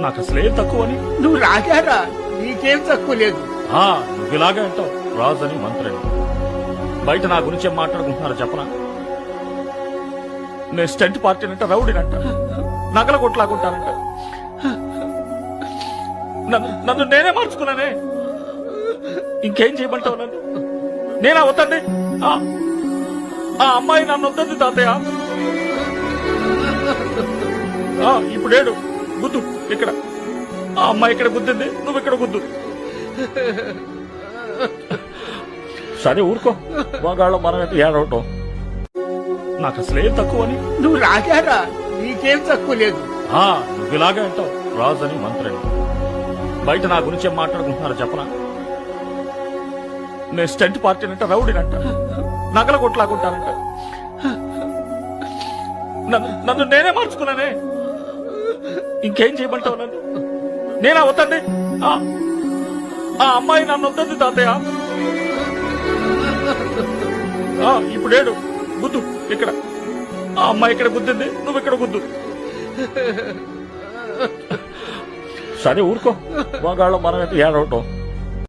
నాకు అసలేం తక్కువని. నువ్వు రాజారా, నీకేం తక్కువ లేదు. నువ్వు ఇలాగే అంటావు. రాజని మంత్రిని బయట నా గురించి ఏం మాట్లాడుకుంటున్నారో చెప్పనా? నేను స్టంట్ పార్టీనంట, రౌడీనంట, నగల కొట్లాకుంటానంట. నన్ను నేనే మార్చుకున్నానే. ఇంకేం చేయమంటావు నన్ను? నేనా వద్దండి? ఆ అమ్మాయి నన్ను వద్దంది తాతయ్య. ఇప్పుడేడు గుద్దు ఇక్కడ. ఆ అమ్మాయి ఇక్కడ గుద్దింది, నువ్వు ఇక్కడ గుద్దు. సరే ఊరుకో, మగాళ్ళం మనం ఎంత ఏడవటం. నాకు అసలేం తక్కువని. నువ్వు రాజారా, నీకేం తక్కువ లేదు. నువ్వు ఇలాగే అంటావు. రాజని మంత్రిని బయట నా గురించి ఏం మాట్లాడుకుంటున్నారో చెప్పనా? నేను స్టంట్ పార్టీనంట, రౌడీనంట, నగల కొట్లాకుంటానంట. నన్ను నేనే మార్చుకున్నానే. ఇంకేం చేయమంటావు నన్ను? నేనా వద్దండి? ఆ అమ్మాయి నన్ను వద్దంది తాతయ్య. ఇప్పుడేడు గుద్దు ఇక్కడ. ఆ అమ్మాయి ఇక్కడ గుద్దింది, నువ్వు ఇక్కడ గుద్దు. సరే ఊరుకో, మగాళ్ళం మనం ఎంత ఏడవటం.